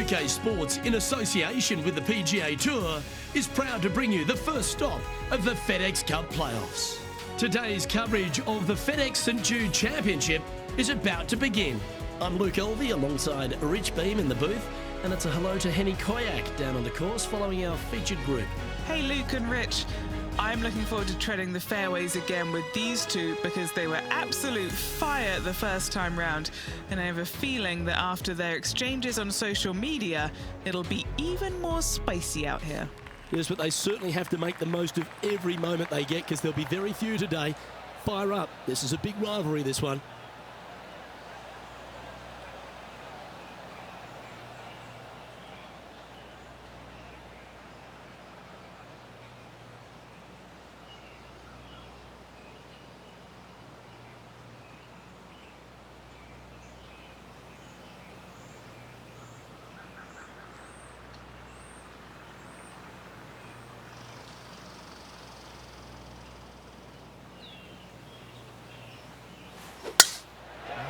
UK Sports, in association with the PGA Tour, is proud to bring you the first stop of the FedEx Cup playoffs. Today's coverage of the FedEx St Jude Championship is about to begin. I'm Luke Elvey alongside Rich Beam in the booth, and it's a hello to Henny Koyak down on the course following our featured group. Hey Luke and Rich, I'm looking forward to treading the fairways again with these two because they were absolute fire the first time round, and I have a feeling that after their exchanges on social media, it'll be even more spicy out here. Yes, but they certainly have to make the most of every moment they get because there'll be very few today. Fire up. This is a big rivalry, this one.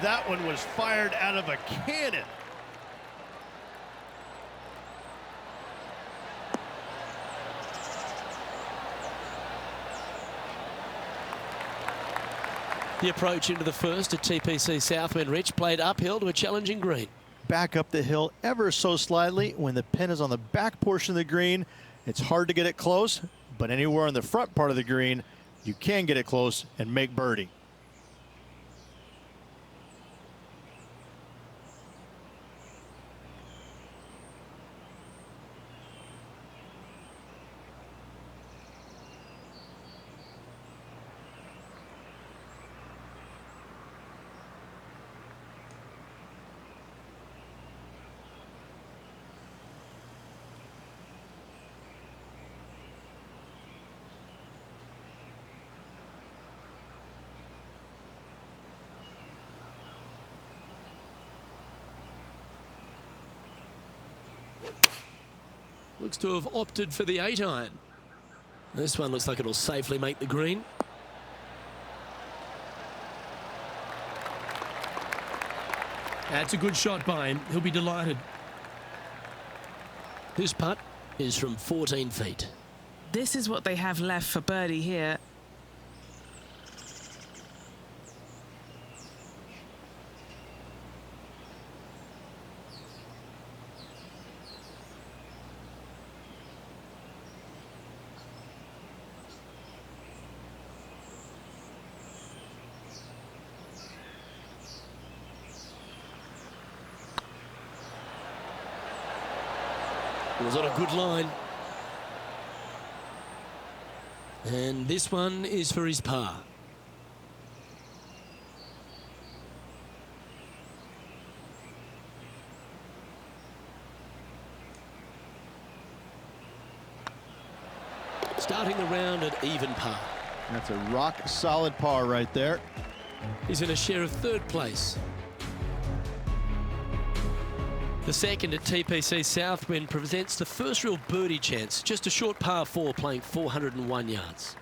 That one was fired out of a cannon. The approach into the first at TPC Southwind, Rich, played uphill to a challenging green. Back up the hill ever so slightly. When the pin is on the back portion of the green, it's hard to get it close, but anywhere on the front part of the green, you can get it close and make birdie. Looks to have opted for the 8-iron. This one looks like it'll safely make the green. That's a good shot by him. He'll be delighted. This putt is from 14 feet. This is what they have left for birdie here. It was on a good line. And this one is for his par. Starting the round at even par. That's a rock solid par right there. He's in a share of third place. The second at TPC Southwind presents the first real birdie chance. Just a short par 4 playing 401 yards.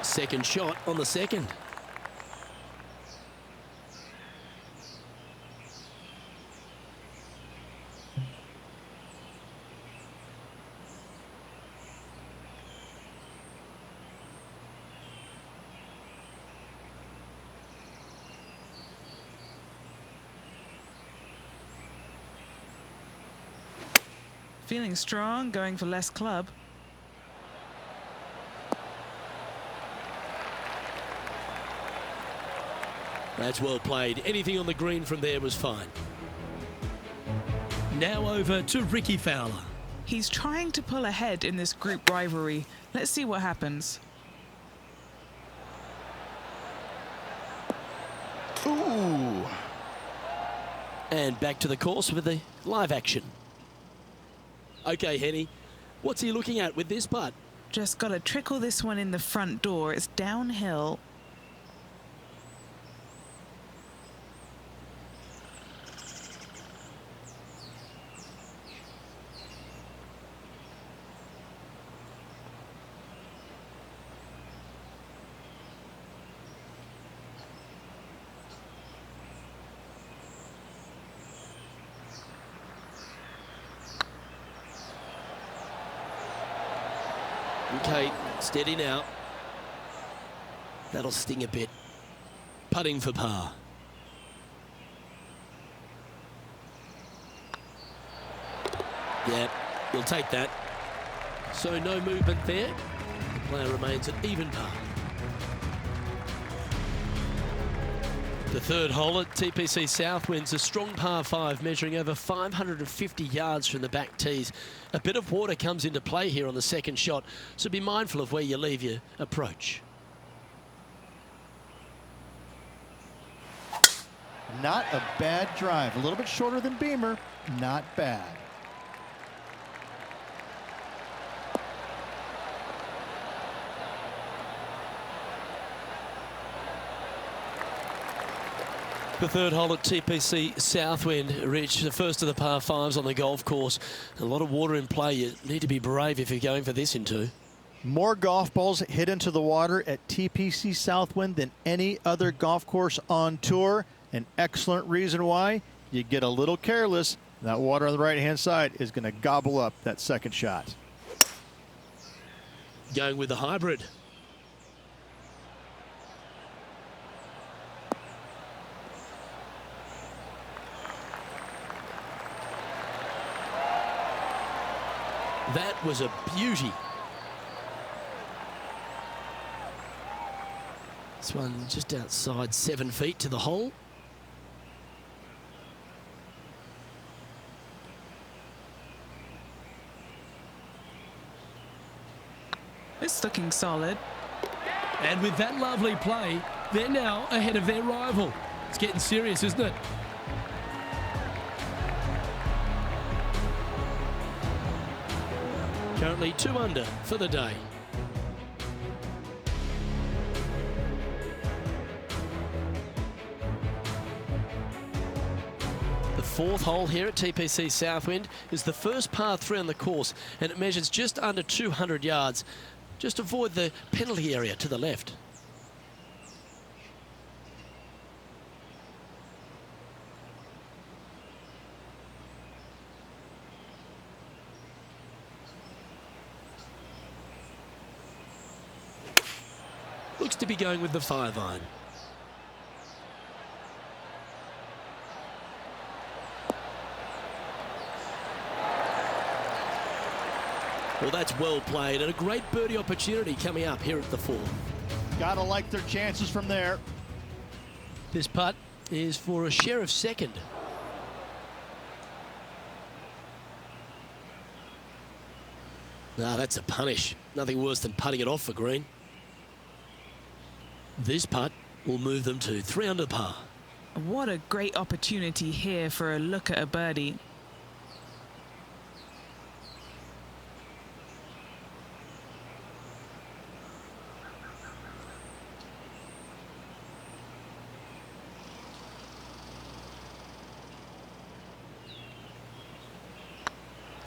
Second shot on the second. Feeling strong, going for less club. That's well played. Anything on the green from there was fine. Now over to Rickie Fowler. He's trying to pull ahead in this group rivalry. Let's see what happens. Ooh. And back to the course with the live action. Okay, Henny, what's he looking at with this putt? Just got to trickle this one in the front door. It's downhill. Okay, steady now. That'll sting a bit. Putting for par. Yeah, you'll take that. So no movement there. The player remains at even par. The third hole at TPC Southwind's a strong par 5 measuring over 550 yards from the back tees. A bit of water comes into play here on the second shot, so be mindful of where you leave your approach. Not a bad drive. A little bit shorter than Beamer. Not bad. The third hole at TPC Southwind, Rich, the first of the par 5s on the golf course. A lot of water in play. You need to be brave if you're going for this in 2. More golf balls hit into the water at TPC Southwind than any other golf course on tour. An excellent reason why. You get a little careless, that water on the right-hand side is going to gobble up that second shot. Going with the hybrid. That was a beauty. This one just outside 7 feet to the hole. It's looking solid. And with that lovely play, they're now ahead of their rival. It's getting serious, isn't it? Currently 2 under for the day. The fourth hole here at TPC Southwind is the first par 3 on the course, and it measures just under 200 yards. Just avoid the penalty area to the left. Looks to be going with the 5-iron. Well, that's well played and a great birdie opportunity coming up here at the 4. Gotta like their chances from there. This putt is for a share of second. That's a punish. Nothing worse than putting it off for green. This putt will move them to 3 under par. What a great opportunity here for a look at a birdie.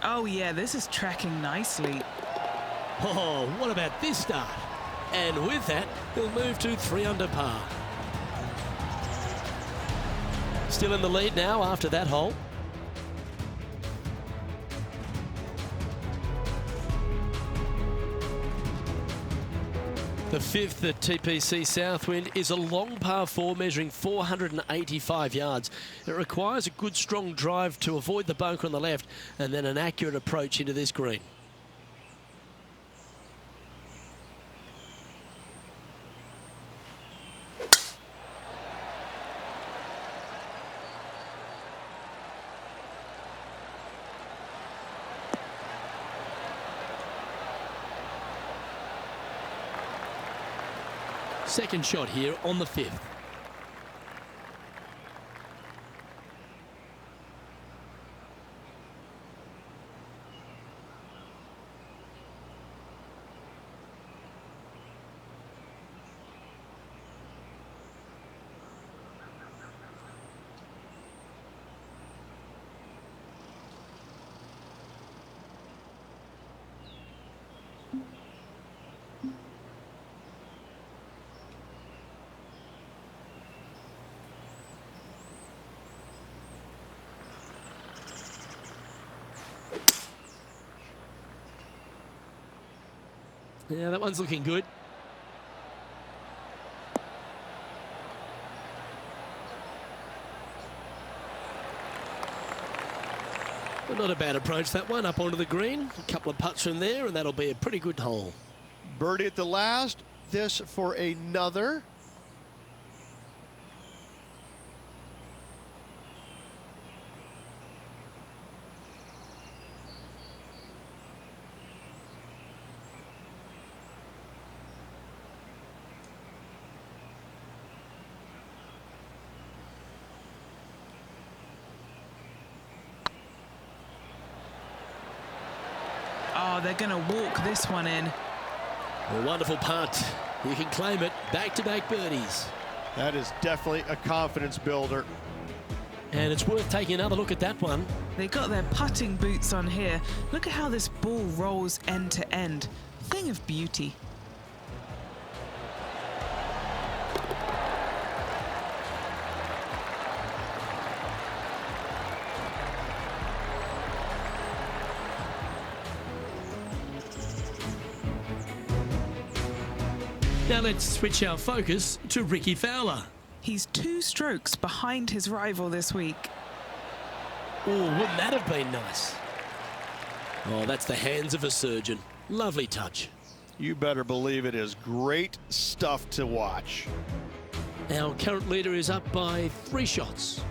Oh yeah, this is tracking nicely. Oh, what about this start? And with that, he'll move to 3 under par. Still in the lead now after that hole. The 5th at TPC Southwind is a long par 4 measuring 485 yards. It requires a good strong drive to avoid the bunker on the left and then an accurate approach into this green. Second shot here on the 5th. Yeah, that one's looking good. But not a bad approach, that one, up onto the green. A couple of putts from there, and that'll be a pretty good hole. Birdie at the last. This for another. Oh, they're going to walk this one in. A wonderful putt. You can claim it. Back-to-back birdies. That is definitely a confidence builder. And it's worth taking another look at that one. They got their putting boots on here. Look at how this ball rolls end to end. Thing of beauty. Now let's switch our focus to Rickie Fowler. He's 2 strokes behind his rival this week. Oh, wouldn't that have been nice? Oh, that's the hands of a surgeon. Lovely touch. You better believe it is great stuff to watch. Our current leader is up by 3 shots.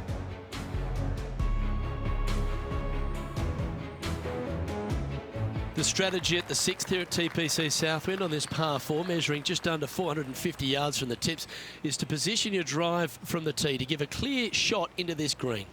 The strategy at the 6th here at TPC Southwind on this par 4, measuring just under 450 yards from the tips, is to position your drive from the tee to give a clear shot into this green.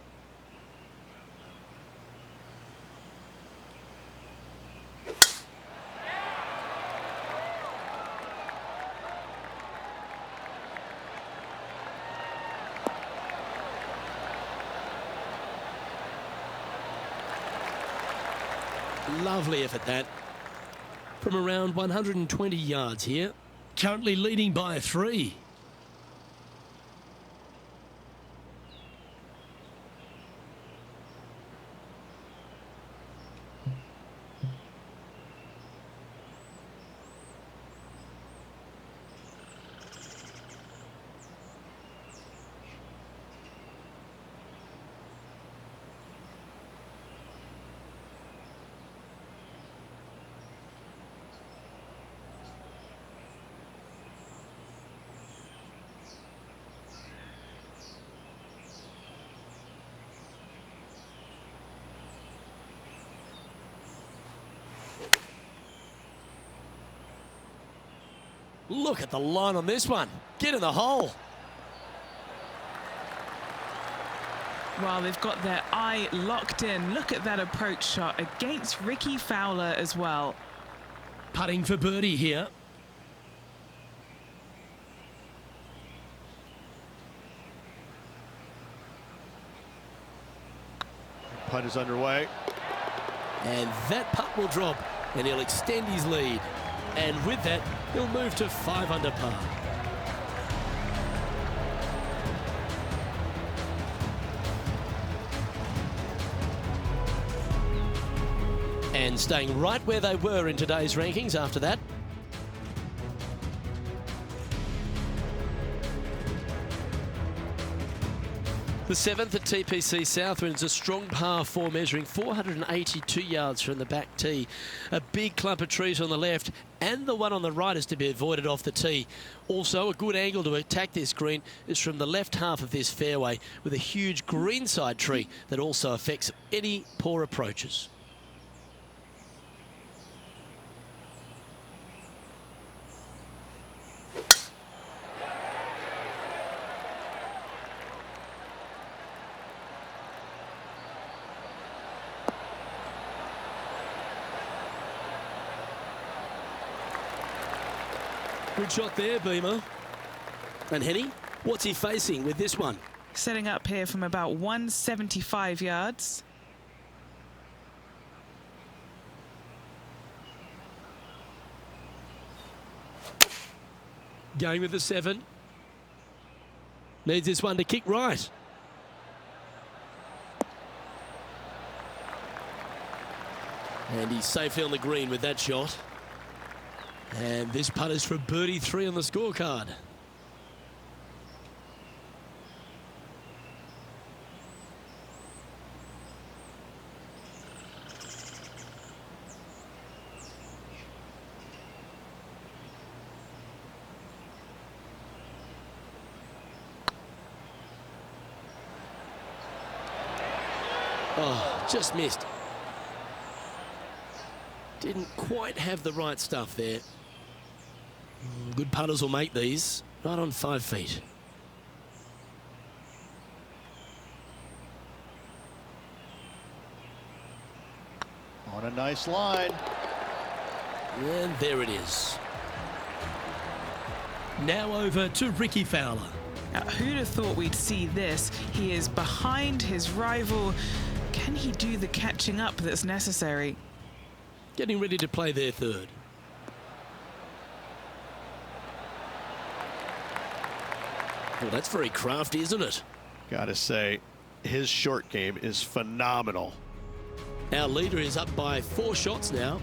Lovely effort that. From around 120 yards here. Currently leading by 3. Look at the line on this one. Get in the hole. Well, they've got their eye locked in. Look at that approach shot against Rickie Fowler as well. Putting for birdie here. Putt is underway. And that putt will drop, and he'll extend his lead. And with that, he'll move to 5 under par. And staying right where they were in today's rankings after that. The 7th at TPC Southwind is a strong par 4, measuring 482 yards from the back tee. A big clump of trees on the left, and the one on the right is to be avoided off the tee. Also, a good angle to attack this green is from the left half of this fairway, with a huge greenside tree that also affects any poor approaches. Good shot there, Beamer. And Henny, what's he facing with this one? Setting up here from about 175 yards. Going with the 7. Needs this one to kick right. And he's safely on the green with that shot. And this putt is for birdie 3 on the scorecard. Oh, just missed. Didn't quite have the right stuff there. Good putters will make these. Right on 5 feet. On a nice line. And there it is. Now over to Rickie Fowler. Now, who'd have thought we'd see this? He is behind his rival. Can he do the catching up that's necessary? Getting ready to play their third. Well, that's very crafty, isn't it? Gotta say, his short game is phenomenal. Our leader is up by 4 shots now.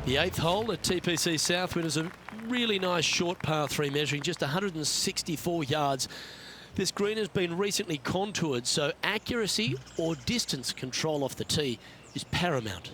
The 8th hole at TPC Southwind is a really nice short par 3 measuring just 164 yards. This green has been recently contoured, so accuracy or distance control off the tee is paramount.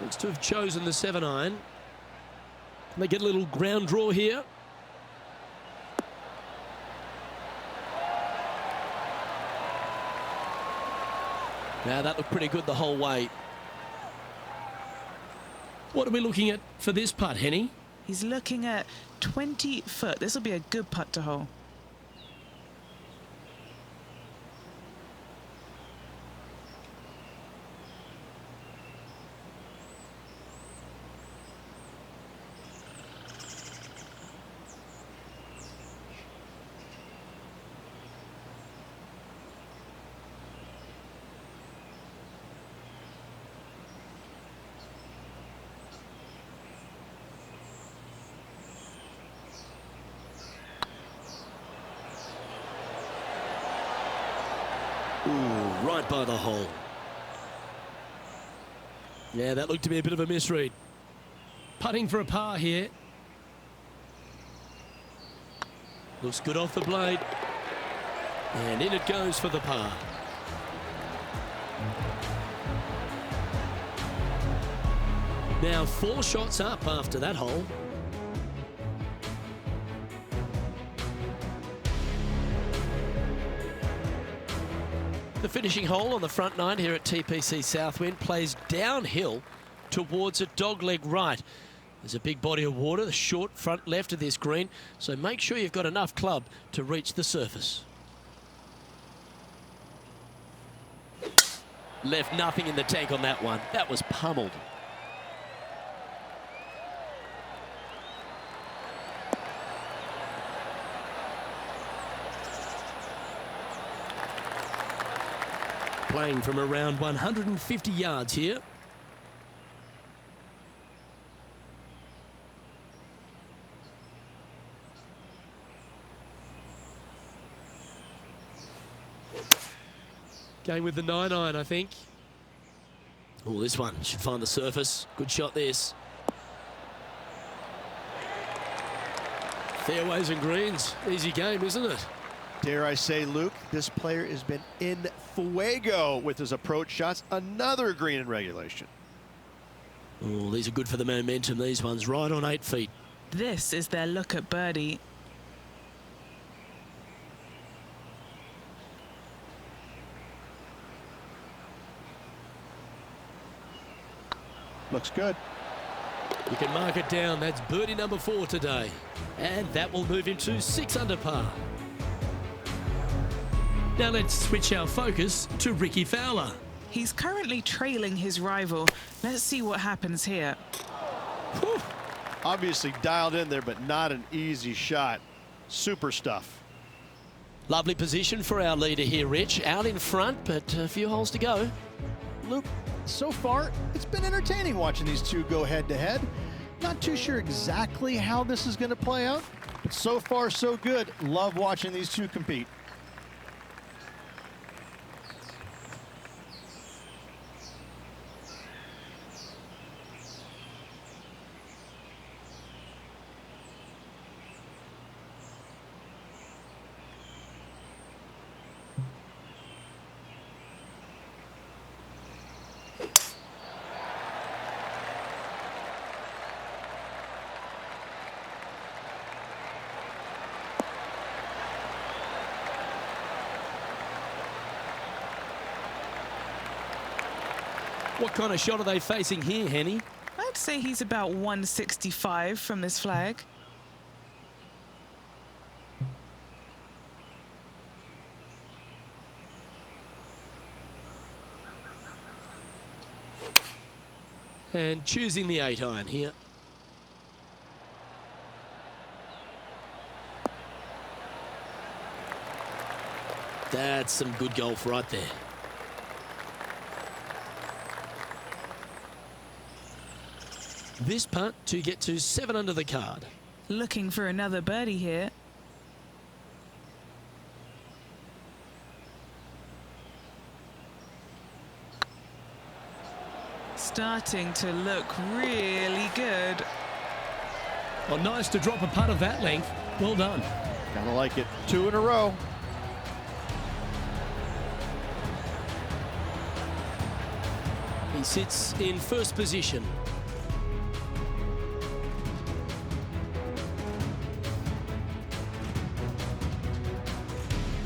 Looks to have chosen the 7-iron. They get a little ground draw here. Now that looked pretty good the whole way. What are we looking at for this putt, Henny? He's looking at 20 foot. This will be a good putt to hole. Ooh, right by the hole. Yeah, that looked to be a bit of a misread. Putting for a par here. Looks good off the blade. And in it goes for the par. Now 4 shots up after that hole. The finishing hole on the front 9 here at TPC Southwind plays downhill towards a dogleg right. There's a big body of water, the short front left of this green, so make sure you've got enough club to reach the surface. Left nothing in the tank on that one. That was pummeled. Playing from around 150 yards here. Going with the 9-iron, I think. Oh, this one should find the surface. Good shot, this. Fairways and greens. Easy game, isn't it? Dare I say, Luke, this player has been in fuego with his approach shots. Another green in regulation. Oh, these are good for the momentum. These ones right on 8 feet. This is their look at birdie. Looks good. You can mark it down. That's birdie number 4 today. And that will move him to 6 under par. Now let's switch our focus to Rickie Fowler. He's currently trailing his rival. Let's see what happens here. Whew. Obviously dialed in there, but not an easy shot. Super stuff. Lovely position for our leader here, Rich. Out in front, but a few holes to go. Luke, so far, it's been entertaining watching these two go head-to-head. Not too sure exactly how this is going to play out, but so far, so good. Love watching these two compete. What kind of shot are they facing here, Henny? I'd say he's about 165 from this flag. And choosing the 8-iron here. That's some good golf right there. This putt to get to 7 under the card. Looking for another birdie here. Starting to look really good. Well, nice to drop a putt of that length. Well done. Kinda like it. 2 in a row. He sits in first position.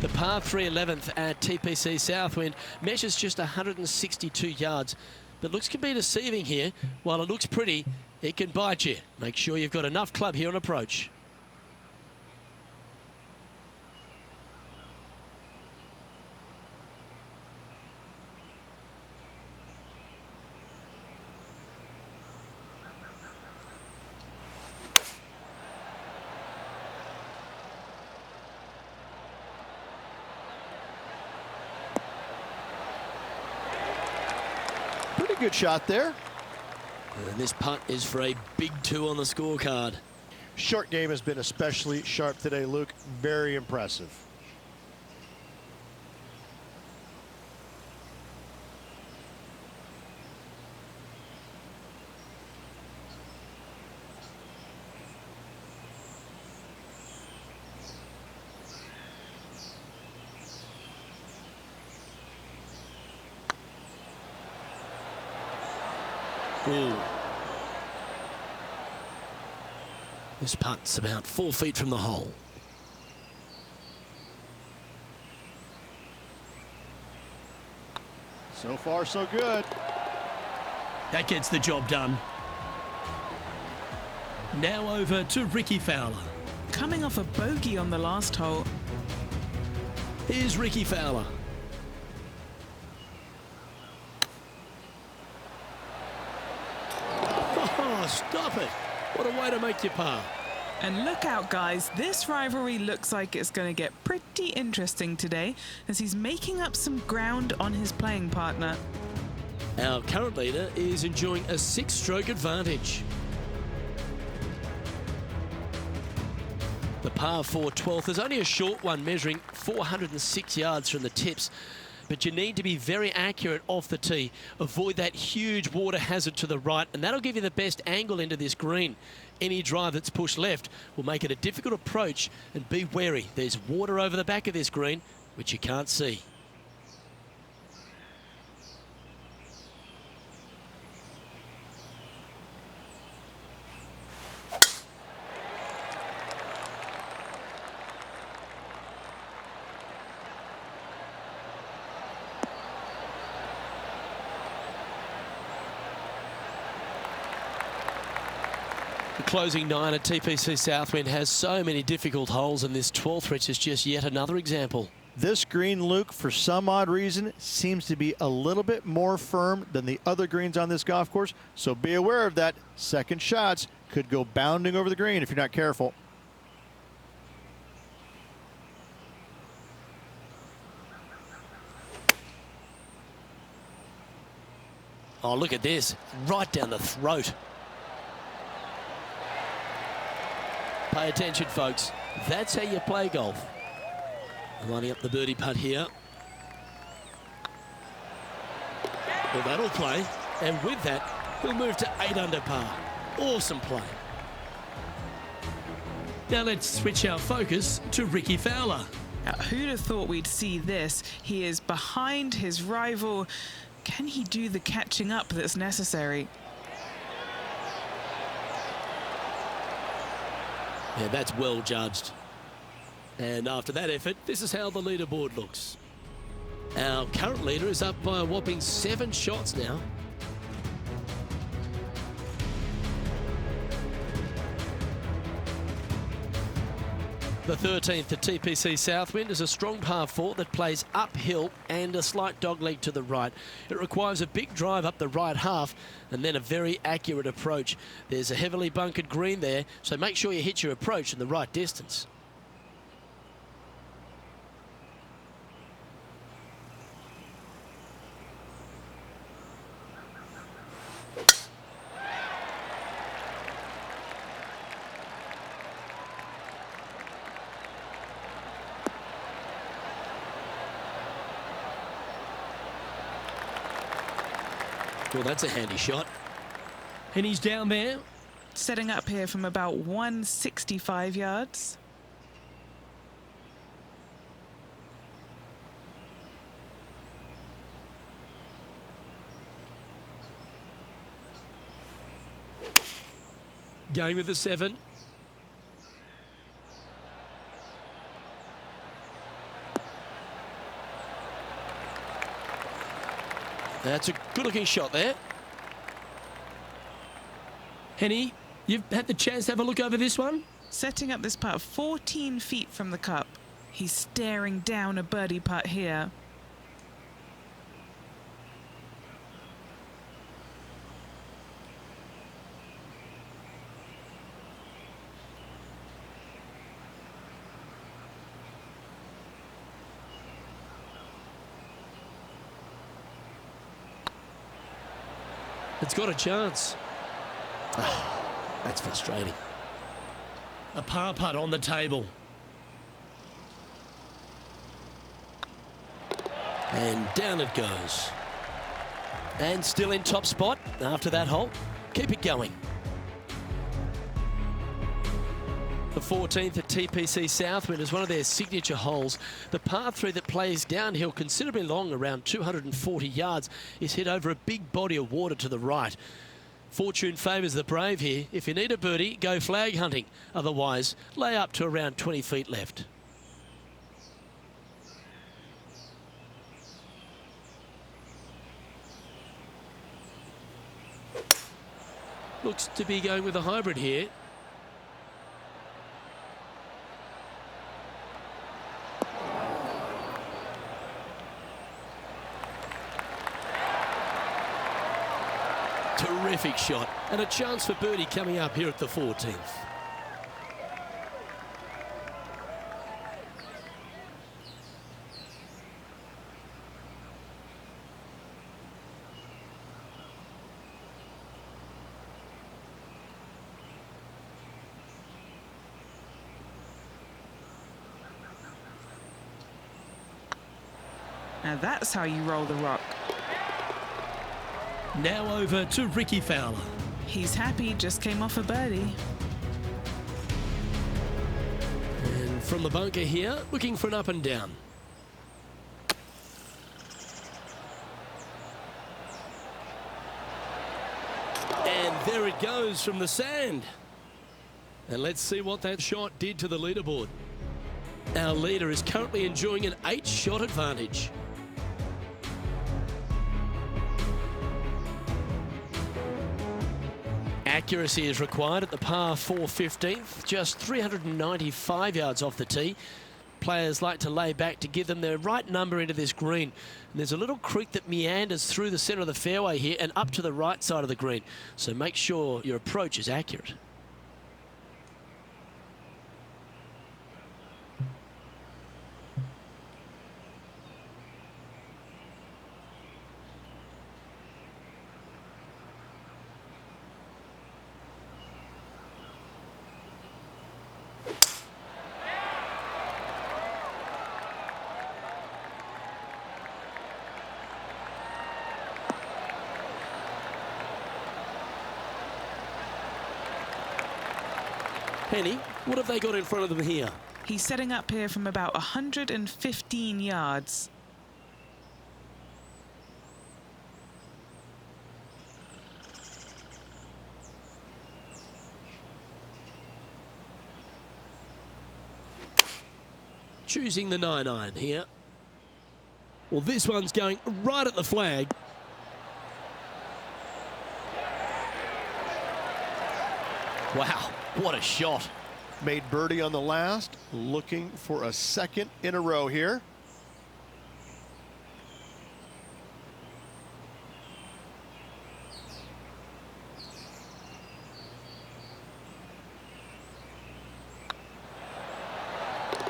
The par 3 11th at TPC Southwind measures just 162 yards, but looks can be deceiving here. While it looks pretty, it can bite you. Make sure you've got enough club here on approach. Pretty good shot there. And this putt is for a big 2 on the scorecard. Short game has been especially sharp today, Luke. Very impressive. Ooh. This putt's about 4 feet from the hole. So far, so good. That gets the job done. Now over to Rickie Fowler. Coming off a bogey on the last hole. Here's Rickie Fowler. Oh, stop it. What a way to make your par. And look out, guys. This rivalry looks like it's going to get pretty interesting today as he's making up some ground on his playing partner. Our current leader is enjoying a 6-stroke advantage. The par 4 12th is only a short one, measuring 406 yards from the tips. But you need to be very accurate off the tee. Avoid that huge water hazard to the right, and that'll give you the best angle into this green. Any drive that's pushed left will make it a difficult approach, and be wary. There's water over the back of this green, which you can't see. The closing 9 at TPC Southwind has so many difficult holes, and this 12th reach is just yet another example. This green, Luke, for some odd reason, seems to be a little bit more firm than the other greens on this golf course. So be aware of that. Second shots could go bounding over the green if you're not careful. Oh, look at this. Right down the throat. Pay attention, folks. That's how you play golf. Lining up the birdie putt here. Well, that'll play. And with that, he'll move to 8 under par. Awesome play. Now let's switch our focus to Rickie Fowler. Now, who'd have thought we'd see this? He is behind his rival. Can he do the catching up that's necessary? Yeah, that's well judged. And after that effort, this is how the leaderboard looks. Our current leader is up by a whopping 7 shots now. The 13th at TPC Southwind is a strong par 4 that plays uphill and a slight dogleg to the right. It requires a big drive up the right half and then a very accurate approach. There's a heavily bunkered green there, so make sure you hit your approach in the right distance. Well, that's a handy shot. And he's down there. Setting up here from about 165 yards. Going with the 7. That's a good-looking shot there. Henny, you've had the chance to have a look over this one? Setting up this putt 14 feet from the cup. He's staring down a birdie putt here. It's got a chance. That's frustrating. A par putt on the table. And down it goes. And still in top spot after that hole. Keep it going. The 14th at TPC Southwind is one of their signature holes. The par 3 that plays downhill considerably long, around 240 yards, is hit over a big body of water to the right. Fortune favours the brave here. If you need a birdie, go flag hunting. Otherwise, lay up to around 20 feet left. Looks to be going with a hybrid here. Terrific shot, and a chance for birdie coming up here at the 14th. Now that's how you roll the rock. Now over to Rickie Fowler. He's happy, just came off a birdie. And from the bunker here, looking for an up and down. And there it goes from the sand. And let's see what that shot did to the leaderboard. Our leader is currently enjoying an 8-shot advantage. Accuracy is required at the par 4 15th, just 395 yards off the tee. Players like to lay back to give them their right number into this green. And there's a little creek that meanders through the centre of the fairway here and up to the right side of the green. So make sure your approach is accurate. Penny, what have they got in front of them here? He's setting up here from about 115 yards. Choosing the 9-iron here. Well, this one's going right at the flag. Wow, what a shot. Made birdie on the last, looking for a second in a row here.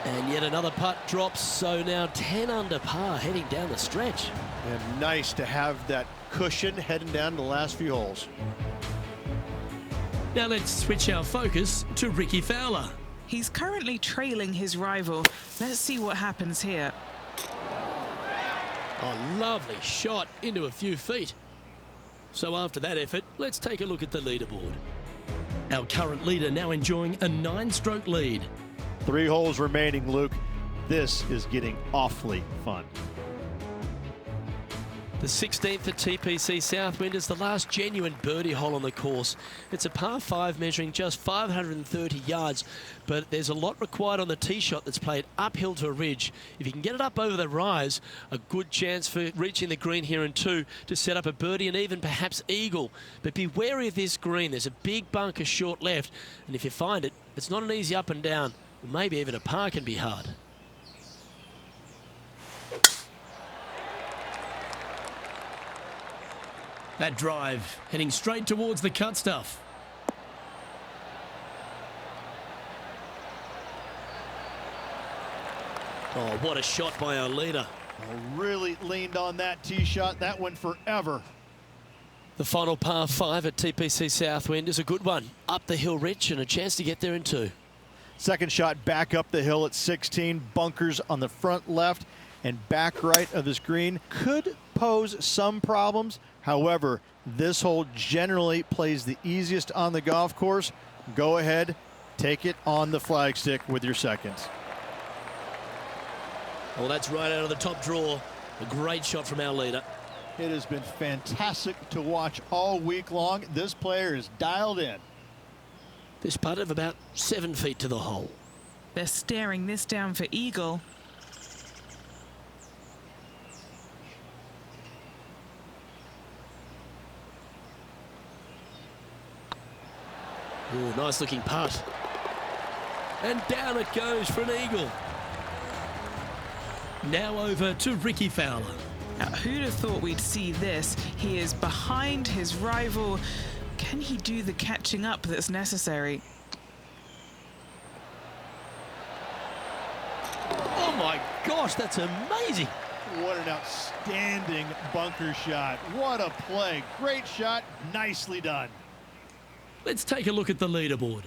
And yet another putt drops, so now 10 under par heading down the stretch. And nice to have that cushion heading down the last few holes. Now let's switch our focus to Rickie Fowler. He's currently trailing his rival. Let's see what happens here. A lovely shot into a few feet. So after that effort, let's take a look at the leaderboard. Our current leader now enjoying a 9-stroke lead. 3 holes remaining, Luke. This is getting awfully fun. The 16th at TPC Southwind is the last genuine birdie hole on the course. It's a par 5 measuring just 530 yards, but there's a lot required on the tee shot that's played uphill to a ridge. If you can get it up over the rise, a good chance for reaching the green here in 2 to set up a birdie and even perhaps eagle. But be wary of this green. There's a big bunker short left, and if you find it, it's not an easy up and down. Maybe even a par can be hard. That drive heading straight towards the cut stuff. Oh, what a shot by our leader. Oh, really leaned on that tee shot. That went forever. The final par 5 at TPC Southwind is a good one. Up the hill rich and a chance to get there in 2. Second shot back up the hill at 16. Bunkers on the front left and back right of this green could pose some problems. However, this hole generally plays the easiest on the golf course. Go ahead, take it on the flagstick with your seconds. Well, that's right out of the top drawer. A great shot from our leader. It has been fantastic to watch all week long. This player is dialed in. This putt of about 7 feet to the hole. They're staring this down for eagle. Ooh, nice looking putt. And down it goes for an eagle. Now over to Rickie Fowler. Now, who'd have thought we'd see this? He is behind his rival. Can he do the catching up that's necessary? Oh my gosh, that's amazing. What an outstanding bunker shot. What a play. Great shot. Nicely done. Let's take a look at the leaderboard.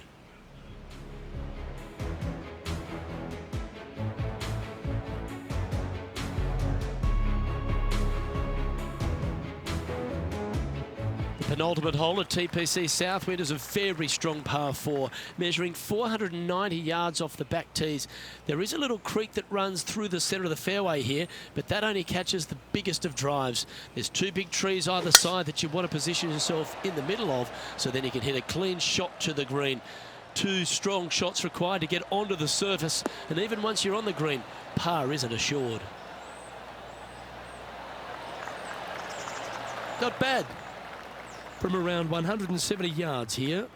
The penultimate hole at TPC Southwind is a very strong par 4, measuring 490 yards off the back tees. There is a little creek that runs through the centre of the fairway here, but that only catches the biggest of drives. There's 2 big trees either side that you want to position yourself in the middle of, so then you can hit a clean shot to the green. 2 strong shots required to get onto the surface, and even once you're on the green, par isn't assured. Not bad. from around 170 yards here.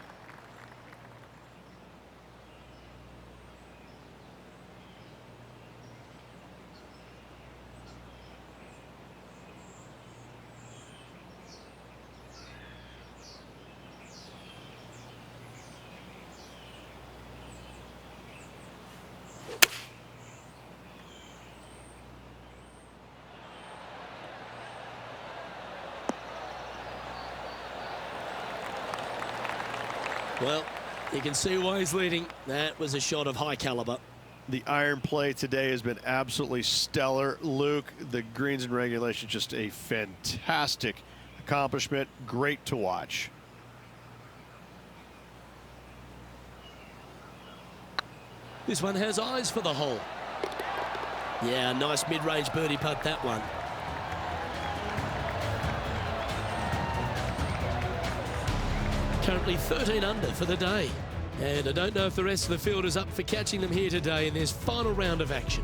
Well, you can see why he's leading. That was a shot of high caliber. The iron play today has been absolutely stellar. Luke, the greens and regulation, just a fantastic accomplishment. Great to watch. This one has eyes for the hole. Yeah, nice mid-range birdie putt, that one. Currently 13 under for the day. And I don't know if the rest of the field is up for catching them here today in this final round of action.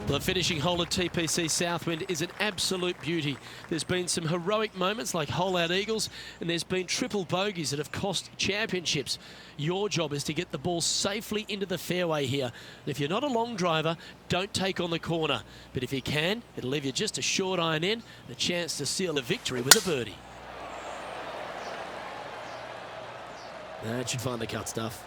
The finishing hole at TPC Southwind is an absolute beauty. There's been some heroic moments like hole-out eagles, and there's been triple bogeys that have cost championships. Your job is to get the ball safely into the fairway here. And if you're not a long driver, don't take on the corner. But if you can, it'll leave you just a short iron in, a chance to seal the victory with a birdie. That should find the cut stuff.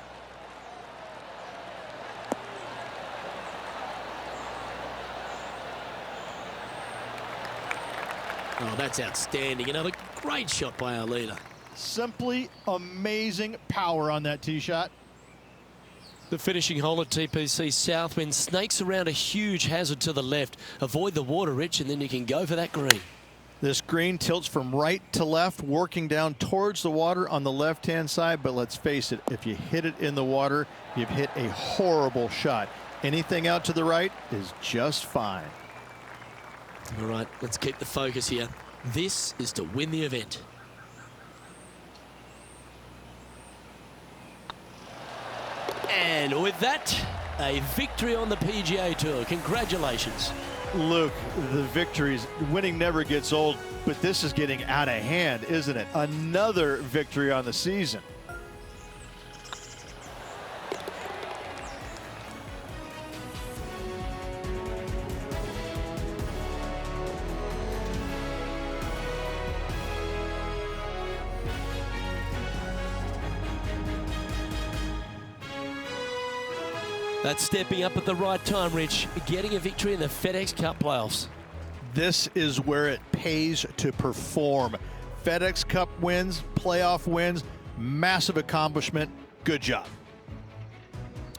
Oh, that's outstanding. Another great shot by our leader. Simply amazing power on that tee shot. The finishing hole at TPC Southwind snakes around a huge hazard to the left. Avoid the water, Rich, and then you can go for that green. This green tilts from right to left, working down towards the water on the left-hand side. But let's face it, if you hit it in the water, you've hit a horrible shot. Anything out to the right is just fine. All right, let's keep the focus here. This is to win the event. And with that, a victory on the PGA Tour. Congratulations. Luke, the victories, winning never gets old, but this is getting out of hand, isn't it? Another victory on the season. That's stepping up at the right time, Rich. Getting a victory in the FedEx Cup playoffs. This is where it pays to perform. FedEx Cup wins, playoff wins, massive accomplishment. Good job.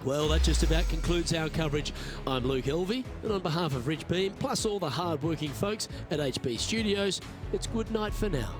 Well, that just about concludes our coverage. I'm Luke Elvey, and on behalf of Rich Beam, plus all the hard-working folks at HB Studios, it's good night for now.